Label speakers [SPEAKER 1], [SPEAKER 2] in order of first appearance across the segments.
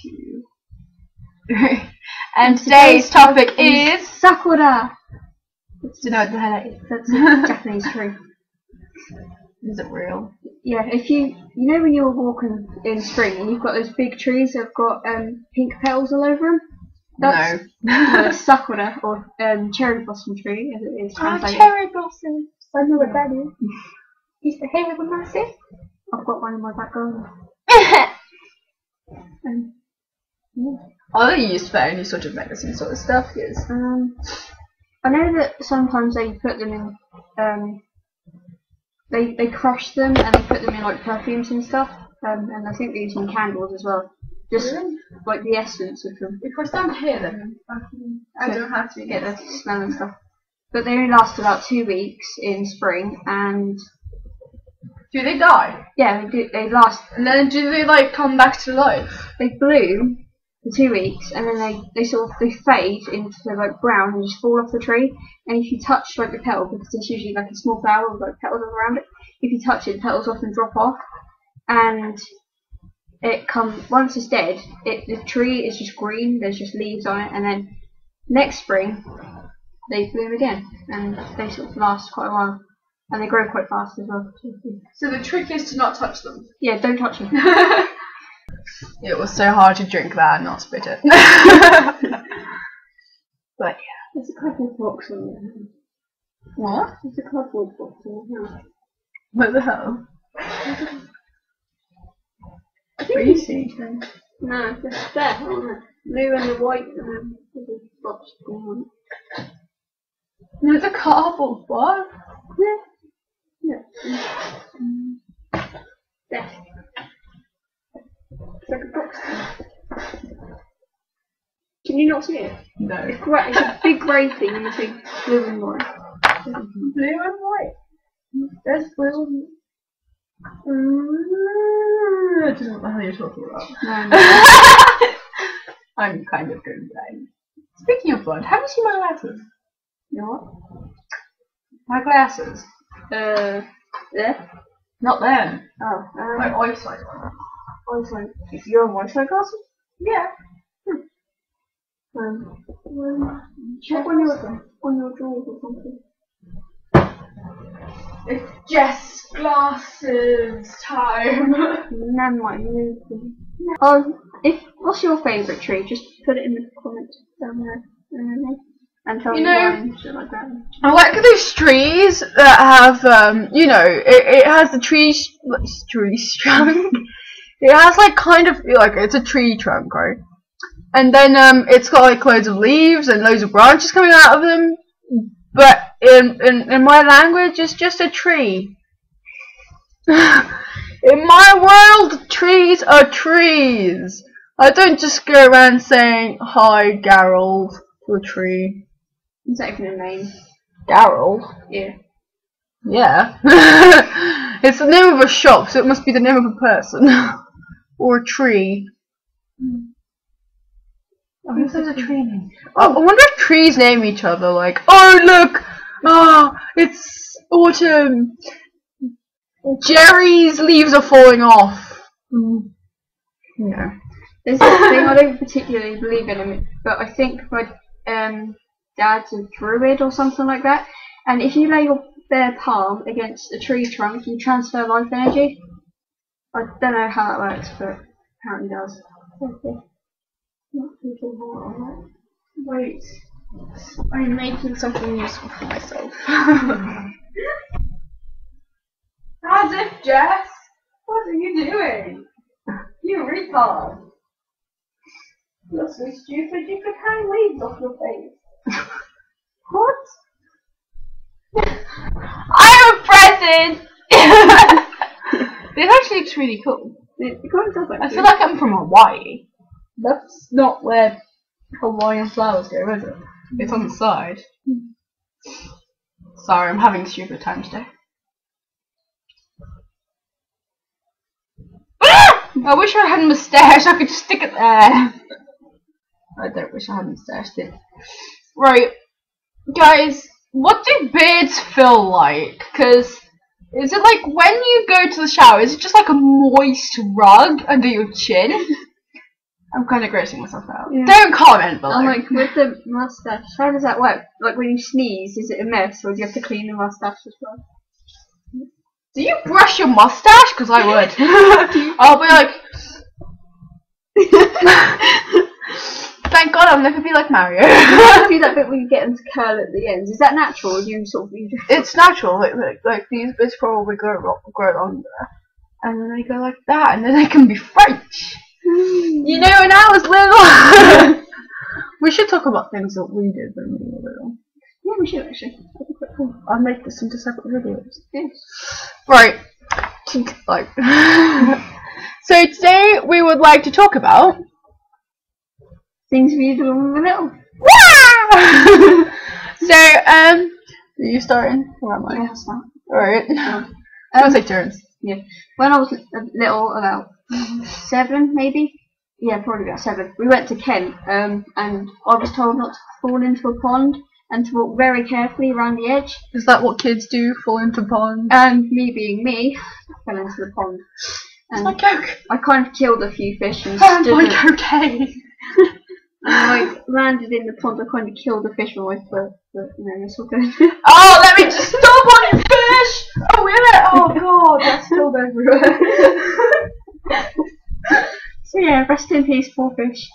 [SPEAKER 1] 2, 3. And today's topic is
[SPEAKER 2] Sakura.
[SPEAKER 1] Do you know what the hell that is?
[SPEAKER 2] That's a Japanese tree.
[SPEAKER 1] Is it real?
[SPEAKER 2] Yeah, if you know when you're walking in spring and you've got those big trees that have got pink petals all over them? That's a Sakura or cherry blossom tree, as it is translated.
[SPEAKER 1] Cherry blossom.
[SPEAKER 2] I know what that is. Used to hear it when I said. I've got one in my back garden. Yeah.
[SPEAKER 1] Are they used for any sort of medicine sort of stuff? Yes.
[SPEAKER 2] I know that sometimes they put them in, they crush them and they put them in like perfumes and stuff, and I think they use them in candles as well. Just like the essence of them.
[SPEAKER 1] If I stand here then I don't have to
[SPEAKER 2] get the smell and stuff. But they only last about 2 weeks in spring, and
[SPEAKER 1] do they die?
[SPEAKER 2] Yeah, they do. They last.
[SPEAKER 1] And then do they like come back to life?
[SPEAKER 2] They bloom for 2 weeks, and then they fade into like brown and just fall off the tree. And if you touch like the petal, because it's usually like a small flower with like petals all around it, if you touch it, the petals often drop off, and once it's dead, the tree is just green. There's just leaves on it, and then next spring they bloom again, and they sort of last quite a while, and they grow quite fast as well.
[SPEAKER 1] So the trick is to not touch them.
[SPEAKER 2] Yeah, don't touch them.
[SPEAKER 1] It was so hard to drink that and not spit it. But yeah.
[SPEAKER 2] There's a cardboard box on there.
[SPEAKER 1] What?
[SPEAKER 2] There's a cardboard box on there.
[SPEAKER 1] What the hell? What are you seeing?
[SPEAKER 2] No, it's just there, isn't it? Blue and the white, and then there's a box going on.
[SPEAKER 1] No, it's a cardboard what?
[SPEAKER 2] Yeah. Yeah. There. It's like a box. Can you not see it?
[SPEAKER 1] No.
[SPEAKER 2] It's great. It's a big grey thing, and you see blue and white.
[SPEAKER 1] Blue and white. There's blue and I don't know what the hell you're talking about.
[SPEAKER 2] No.
[SPEAKER 1] I'm kind of going blind. Speaking of blind, have you seen my glasses?
[SPEAKER 2] You know what?
[SPEAKER 1] My glasses.
[SPEAKER 2] There?
[SPEAKER 1] Not them.
[SPEAKER 2] Oh.
[SPEAKER 1] My eyesight.
[SPEAKER 2] Eyesight. You have eyesight glasses?
[SPEAKER 1] Yeah.
[SPEAKER 2] Check on your drawers or something.
[SPEAKER 1] It's Jess glasses time.
[SPEAKER 2] Nan might move them. Oh, what's your favourite tree? Just put it in the comments down there. And tell me why and shit like that.
[SPEAKER 1] I like those trees that have, it has the tree trunk. It has like kind of like it's a tree trunk, right? And then it's got like loads of leaves and loads of branches coming out of them. But in my language, it's just a tree. In my world, trees are trees. I don't just go around saying hi, Gerald, to a tree.
[SPEAKER 2] Is that even a name?
[SPEAKER 1] Gerald?
[SPEAKER 2] Yeah.
[SPEAKER 1] Yeah. It's the name of a shop, so it must be the name of a person. Or a tree. Oh, who says a tree name? I wonder if trees name each other, like, oh look! Oh, it's autumn! Jerry's leaves are falling off. Yeah.
[SPEAKER 2] There's this thing I don't particularly believe in, but I think my dad's a druid or something like that, and if you lay your bare palm against a tree trunk, you transfer life energy. I don't know how that works, but apparently does.
[SPEAKER 1] Wait, I'm making something useful for myself. As if, Jess! What are you doing? You retard! You're so stupid, you could hang leaves off your face. What? I'm a present! This actually looks really cool. I feel like I'm from Hawaii. That's not where Hawaiian flowers go, is it? It's on the side. Sorry, I'm having a stupid time today. I wish I had a moustache, I could just stick it there. I don't wish I had a moustache, did. Right, guys, what do beards feel like? Because, is it like when you go to the shower, is it just like a moist rug under your chin? I'm kind of grossing myself out.
[SPEAKER 2] Yeah.
[SPEAKER 1] Don't comment below.
[SPEAKER 2] I'm like, with the mustache, how does that work? Like, when you sneeze, is it a mess, or do you have to clean the mustache as well?
[SPEAKER 1] Do you brush your mustache? Because I would. I'll be like... Thank God I'll never be like Mario.
[SPEAKER 2] Do that bit where you get them to curl at the ends. Is that natural, or do you sort of...
[SPEAKER 1] It's natural. Like these bits probably grow longer. And then they go like that, and then they can be French. You know, when I was little... We should talk about things that we did when we were little.
[SPEAKER 2] Yeah, we should actually. That'd be quite cool.
[SPEAKER 1] I'll make this into separate videos.
[SPEAKER 2] Yes.
[SPEAKER 1] Right. Like. So today we would like to talk about
[SPEAKER 2] things we did when we were little.
[SPEAKER 1] So, are you starting? Or am I?
[SPEAKER 2] Yeah, I'll start.
[SPEAKER 1] Alright. I'll take turns.
[SPEAKER 2] Yeah. When I was little, about 7 maybe? Yeah, probably about 7. We went to Kent, and I was told not to fall into a pond and to walk very carefully around the edge.
[SPEAKER 1] Is that what kids do? Fall into ponds?
[SPEAKER 2] And me being me, I fell into the pond. And
[SPEAKER 1] my coke.
[SPEAKER 2] I kind of killed a few fish and
[SPEAKER 1] My
[SPEAKER 2] stood
[SPEAKER 1] cocaine.
[SPEAKER 2] and I landed in the pond. I kind of killed a fish with my foot, but you know, it's all good.
[SPEAKER 1] Oh, let me just stop on your fish! Oh, will it? Oh god, that's spilled everywhere.
[SPEAKER 2] So yeah, rest in peace, poor fish.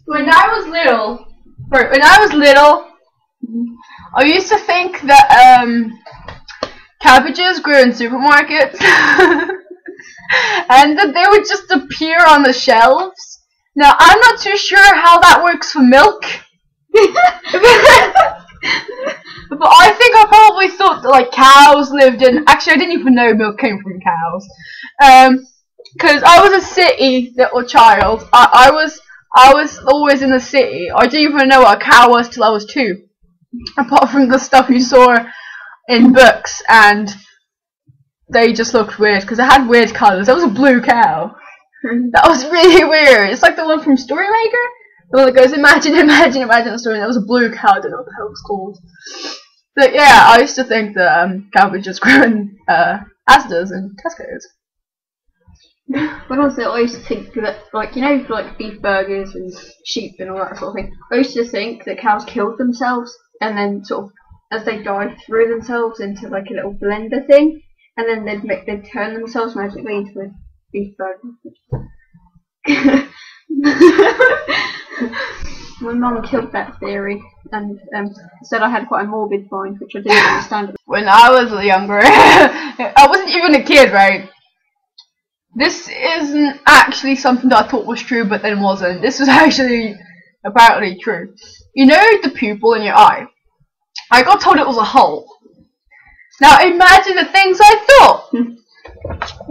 [SPEAKER 1] When I was little, I used to think that cabbages grew in supermarkets, and that they would just appear on the shelves. Now I'm not too sure how that works for milk, but I think I probably thought that like cows lived in. Actually, I didn't even know milk came from cows, because I was a city little child. I was always in the city. I didn't even know what a cow was till I was 2. Apart from the stuff you saw in books, and they just looked weird because it had weird colours. That was a blue cow. That was really weird. It's like the one from Storymaker. The one that goes, imagine a story. That was a blue cow. I don't know what the hell it's called. But yeah, I used to think that cabbages grew in Asda's and Tesco's.
[SPEAKER 2] When I was little, I used to think that, like, you know, like beef burgers and sheep and all that sort of thing. I used to think that cows killed themselves and then sort of, as they died, threw themselves into like a little blender thing, and then they'd turn themselves magically into a beef burger. My mum killed that theory and said I had quite a morbid mind, which I didn't understand.
[SPEAKER 1] When I was younger, I wasn't even a kid, right? This isn't actually something that I thought was true, but then wasn't. This was actually apparently true. You know the pupil in your eye? I got told it was a hole. Now imagine the things I thought.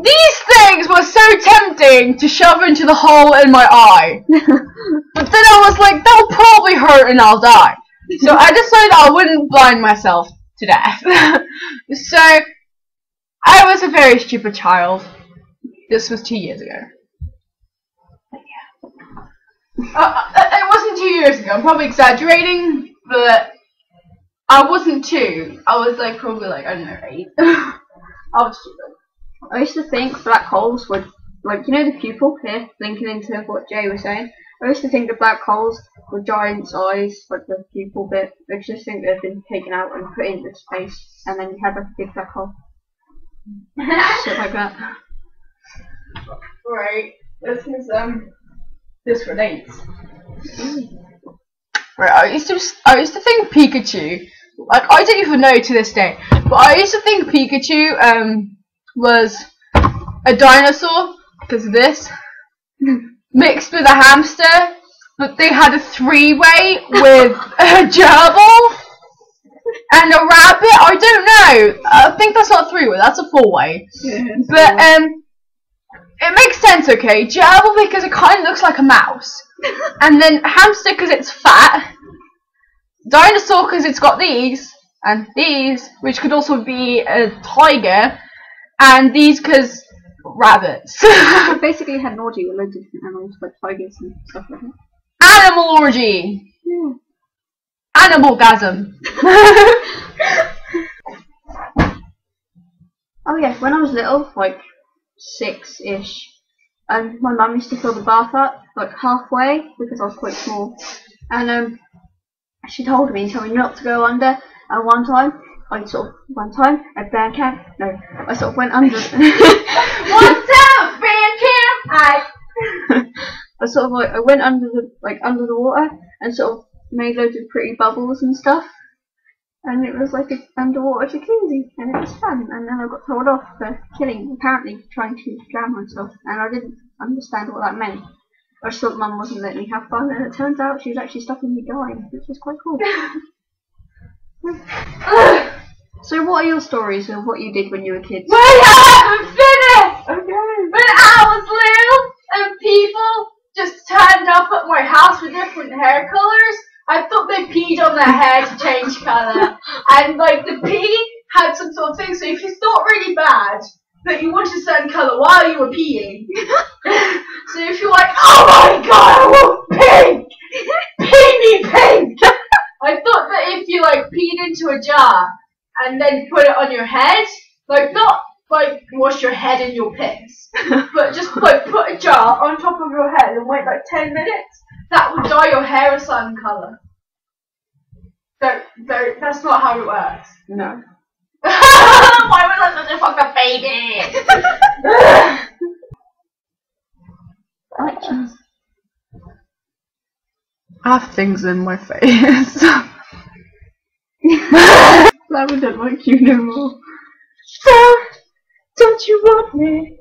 [SPEAKER 1] These things were so tempting to shove into the hole in my eye. But then I was like, that'll probably hurt and I'll die. So I decided I wouldn't blind myself to death. So I was a very stupid child. This was 2 years ago. It wasn't 2 years ago. I'm probably exaggerating, but I wasn't 2. I was like probably like, I don't know, 8. I was stupid.
[SPEAKER 2] I used to think black holes were, like, you know the pupil here, linking into what Jay was saying? I used to think that black holes were giant's eyes, like the pupil bit. I used to think they'd been taken out and put into space, and then you had like a big black hole. Shit like that.
[SPEAKER 1] Right, this relates. Right, I used to think Pikachu, like I don't even know to this day, but I used to think Pikachu was a dinosaur because of this, mixed with a hamster, but they had a 3-way with a gerbil and a rabbit. I don't know. I think that's not a 3-way. That's a 4-way.
[SPEAKER 2] Yeah,
[SPEAKER 1] but it makes sense, okay? Gerbil because it kind of looks like a mouse, and then hamster because it's fat. Dinosaur because it's got these and these, which could also be a tiger, and these because rabbits.
[SPEAKER 2] I basically had an orgy with loads of different animals, like tigers and stuff like that.
[SPEAKER 1] Animal orgy.
[SPEAKER 2] Yeah.
[SPEAKER 1] Animalgasm.
[SPEAKER 2] Oh yeah, when I was little, like 6-ish, and my mum used to fill the bath up like halfway because I was quite small, and she told me not to go under. And one time at band camp, I sort of went under. One time at band camp, I went under the water and sort of made loads of pretty bubbles and stuff, and it was like an underwater jacuzzi, and it was fun. And then I got told off for apparently trying to drown myself, and I didn't understand what that meant. I just thought Mum wasn't letting me have fun, and it turns out she was actually stopping me dying, which was quite cool. So what are your stories of what you did when you were kids?
[SPEAKER 1] Well, I haven't finished!
[SPEAKER 2] Okay.
[SPEAKER 1] When I was little and people just turned up at my house with different hair colours, I thought they peed on their hair to change colour. And like the pee had some sort of thing, so if you thought really bad that you wanted a certain colour while you were peeing, so if you're like, oh my god, I want pink! Pee me pink! I thought that if you like peed into a jar and then put it on your head, like not like wash your head in your piss, but just like put a jar on top of your head and wait like 10 minutes, that would dye your hair a certain colour. That's not how it works.
[SPEAKER 2] No.
[SPEAKER 1] Why was I such a fucking baby? I have things in my face.
[SPEAKER 2] Glad we don't like you no more.
[SPEAKER 1] So, don't you want me?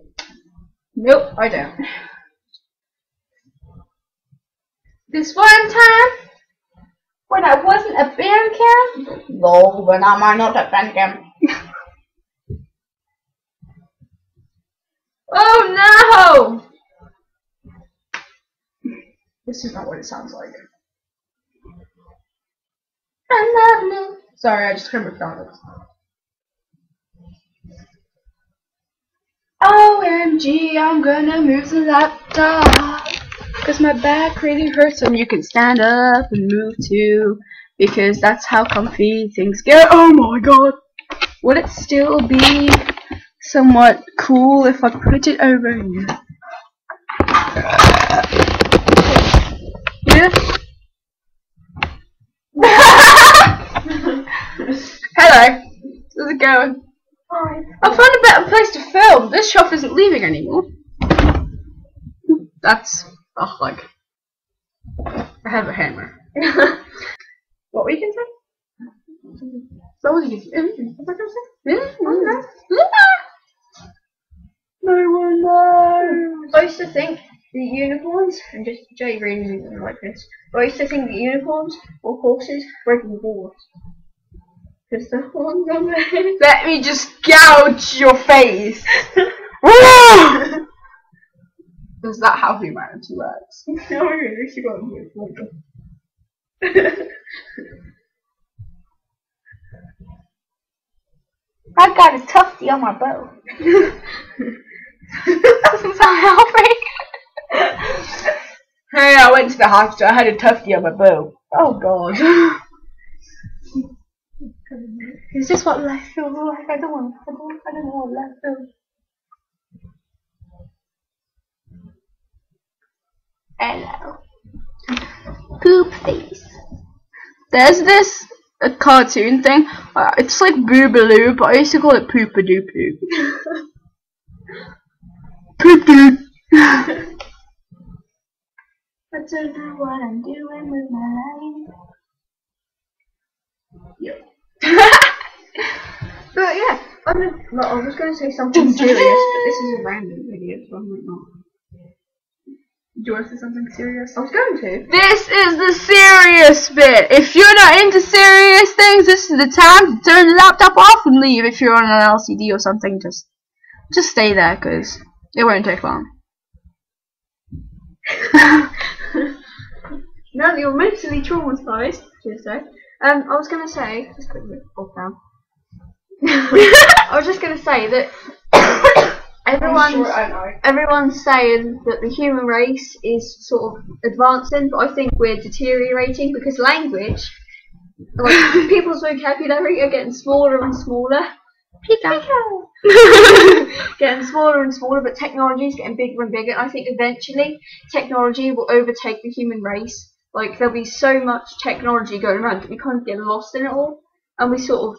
[SPEAKER 1] Nope, I don't. This one time, when I wasn't at band camp. No, when I'm not at band camp. Oh no! This is not what it sounds like. I love you. Sorry, I just couldn't McDonald's. OMG, I'm gonna move the laptop. Because my back really hurts, and you can stand up and move too. Because that's how comfy things get. Oh my god. Would it still be somewhat cool if I put it over here? Yeah? Hello. How's it going?
[SPEAKER 2] Hi.
[SPEAKER 1] I found a better place to film. This shop isn't leaving anymore. That's like I have a hammer. What were you gonna say? What was you gonna say? No one knows.
[SPEAKER 2] I used to think the unicorns, and just Jade really didn't like this, but I used to think the unicorns or horses breaking balls. Because the horns on their head.
[SPEAKER 1] Let me just gouge your face. Is that how humanity works?
[SPEAKER 2] No, really, she got me.
[SPEAKER 1] I got a tufty on my bow. Doesn't sound healthy. Hey, I went to the hospital. I had a tufty on my bow. Oh god. Is this what life feels like? I don't know what life feels. Hello. Poop face. There's this a cartoon thing. It's like Boobaloo, but I used to call it Poopadoo Poop. Poop-doo. I don't know what I'm doing with my life. Yep.
[SPEAKER 2] But yeah, I was going to say something serious, but this is a random video, so I might not.
[SPEAKER 1] Do you want to say something serious?
[SPEAKER 2] I was going to.
[SPEAKER 1] This is the serious bit. If you're not into serious things, this is the time to turn the laptop off and leave. If you're on an LCD or something, just stay there, because it won't take long.
[SPEAKER 2] Now that you're mentally traumatized, Tuesday. I was going to say, just quickly, down. I was just going to say that everyone's saying that the human race is sort of advancing, but I think we're deteriorating because language, like people's vocabulary are getting smaller and smaller,
[SPEAKER 1] Pika.
[SPEAKER 2] Getting smaller and smaller, but technology is getting bigger and bigger. I think eventually technology will overtake the human race. Like there'll be so much technology going around that we kind of get lost in it all, and we sort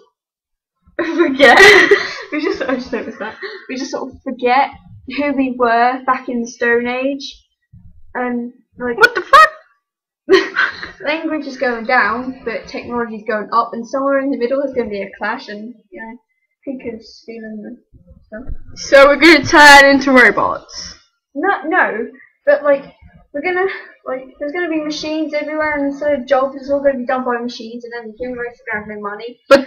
[SPEAKER 2] of forget. I just noticed that we just sort of forget who we were back in the Stone Age, and like
[SPEAKER 1] What the fuck?
[SPEAKER 2] language is going down, but technology is going up, and somewhere in the middle is going to be a clash, and yeah, Pika's feeling the stuff.
[SPEAKER 1] So we're gonna turn into robots.
[SPEAKER 2] No, but like we're gonna there's gonna be machines everywhere, and instead of jobs, it's all gonna be done by machines, and then the human race is gonna have no money.
[SPEAKER 1] But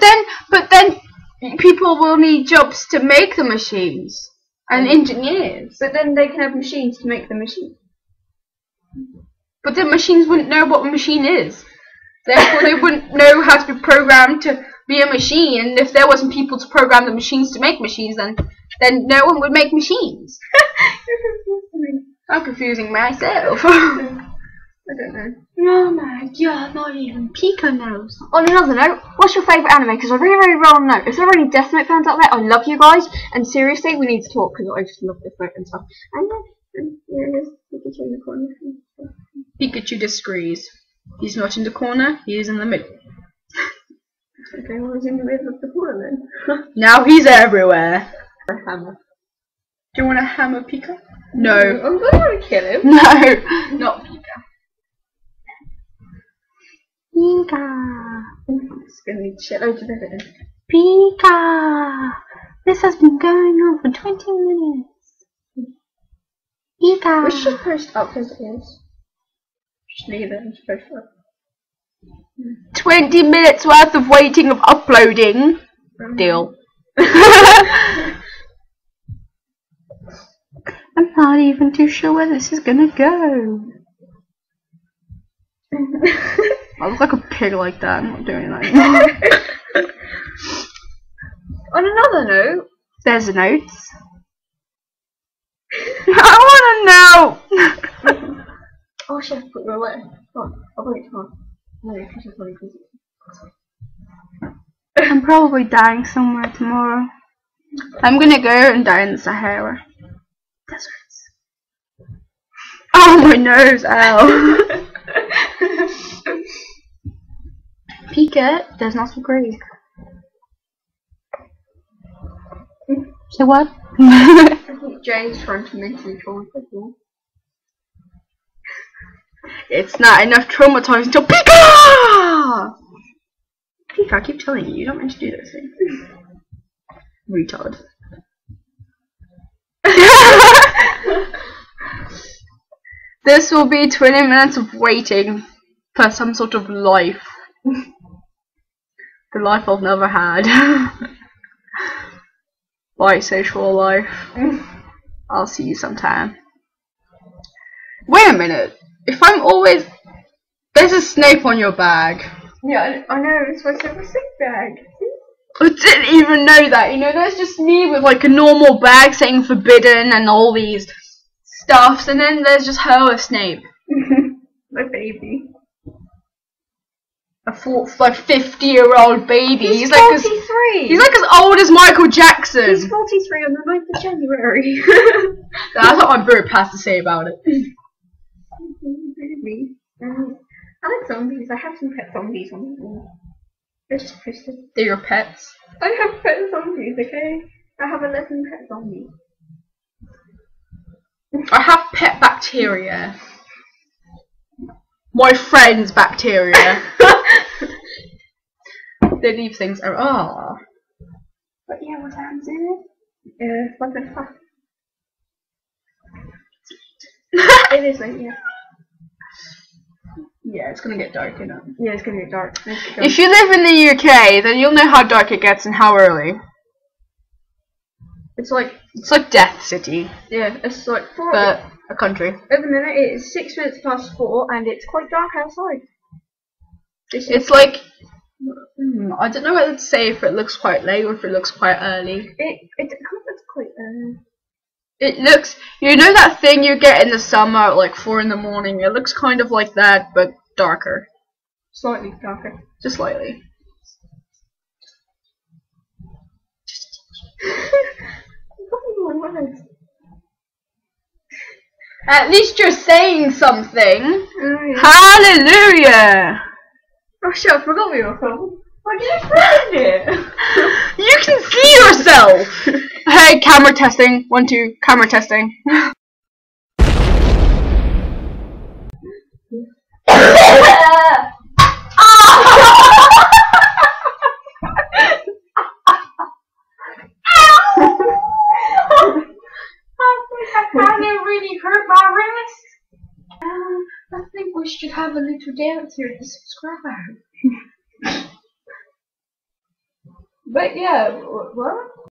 [SPEAKER 1] then people will need jobs to make the machines and engineers.
[SPEAKER 2] But then they can have machines to make the machine.
[SPEAKER 1] But the machines wouldn't know what a machine is. Therefore, they wouldn't know how to be programmed to be a machine. And if there wasn't people to program the machines to make machines, then no one would make machines. I'm confusing myself.
[SPEAKER 2] I don't know.
[SPEAKER 1] Oh my god, not even Pika knows.
[SPEAKER 2] On another note, what's your favourite anime? Because I really want to know. If there are any Death Note fans out there, I love you guys. And seriously, we need to talk because I just love Death Note and stuff. And yeah, there's Pikachu in the corner.
[SPEAKER 1] Pikachu disagrees. He's not in the corner, he is in the middle.
[SPEAKER 2] Okay, well, he's in the middle of the corner then.
[SPEAKER 1] Now he's everywhere.
[SPEAKER 2] A hammer.
[SPEAKER 1] Do you want to hammer Pika? No.
[SPEAKER 2] I'm going to kill him.
[SPEAKER 1] No, not Pika. Pika.
[SPEAKER 2] It's going to need shitloads of evidence.
[SPEAKER 1] Pika. This has been going on for 20 minutes. Pika.
[SPEAKER 2] We should post up his ears. Just leave it and post up.
[SPEAKER 1] 20 minutes worth of waiting of uploading. Deal. I'm not even too sure where this is gonna go. I look like a pig like that. I'm not doing that.
[SPEAKER 2] On another note,
[SPEAKER 1] there's the notes. I wanna know.
[SPEAKER 2] Oh, I should have put your away. Oh, I'll wait for it. No, because you're probably busy.
[SPEAKER 1] I'm probably dying somewhere tomorrow. I'm gonna go and die in the Sahara. Deserts. Oh, my nose, ow. Pika does not agree. So what?
[SPEAKER 2] I think Jade's trying to mentally traumatize people.
[SPEAKER 1] It's not enough traumatizing until Pika! Pika, I keep telling you, you don't meant to do those things. Retard. This will be 20 minutes of waiting for some sort of life. The life I've never had. Bisexual life. I'll see you sometime. Wait a minute. If I'm always... There's a snake on your bag.
[SPEAKER 2] Yeah, I know, it's my silver sick bag.
[SPEAKER 1] I didn't even know that, you know, there's just me with like a normal bag saying forbidden and all these stuffs, and then there's just her with Snape.
[SPEAKER 2] My baby.
[SPEAKER 1] A 50-year-old baby.
[SPEAKER 2] He's
[SPEAKER 1] 43! He's like as old as Michael Jackson!
[SPEAKER 2] He's 43 on the 9th of January.
[SPEAKER 1] That's what my group has to say about it.
[SPEAKER 2] Baby. I like zombies. I have some pet zombies on the wall.
[SPEAKER 1] They're your pets?
[SPEAKER 2] I have pet zombies, okay? I have 11 pet zombies.
[SPEAKER 1] I have pet bacteria. My friend's bacteria. They leave things. Oh.
[SPEAKER 2] But yeah, what happens in it? What the fuck? It is like, yeah.
[SPEAKER 1] Yeah, it's gonna get dark, you know.
[SPEAKER 2] Yeah, it's gonna get dark.
[SPEAKER 1] If you live in the UK, then you'll know how dark it gets and how early.
[SPEAKER 2] It's like
[SPEAKER 1] Death City.
[SPEAKER 2] Yeah, it's like 4.
[SPEAKER 1] But a country.
[SPEAKER 2] At the minute, it is 6 minutes past 4, and it's quite dark outside.
[SPEAKER 1] It's like I don't know whether to say if it looks quite late or if it looks quite early.
[SPEAKER 2] It looks quite early.
[SPEAKER 1] It looks, you know that thing you get in the summer at like 4 in the morning? It looks kind of like that, but darker.
[SPEAKER 2] Slightly darker.
[SPEAKER 1] Just slightly. At least you're saying something.
[SPEAKER 2] Oh, yeah.
[SPEAKER 1] Hallelujah!
[SPEAKER 2] Oh shit, I forgot we were filming. Why did you find it?
[SPEAKER 1] You can see yourself! Hey, camera testing. 1, 2, camera testing.
[SPEAKER 2] That really hurt my wrist. I think we should have a little dance here to subscribe. But yeah, what?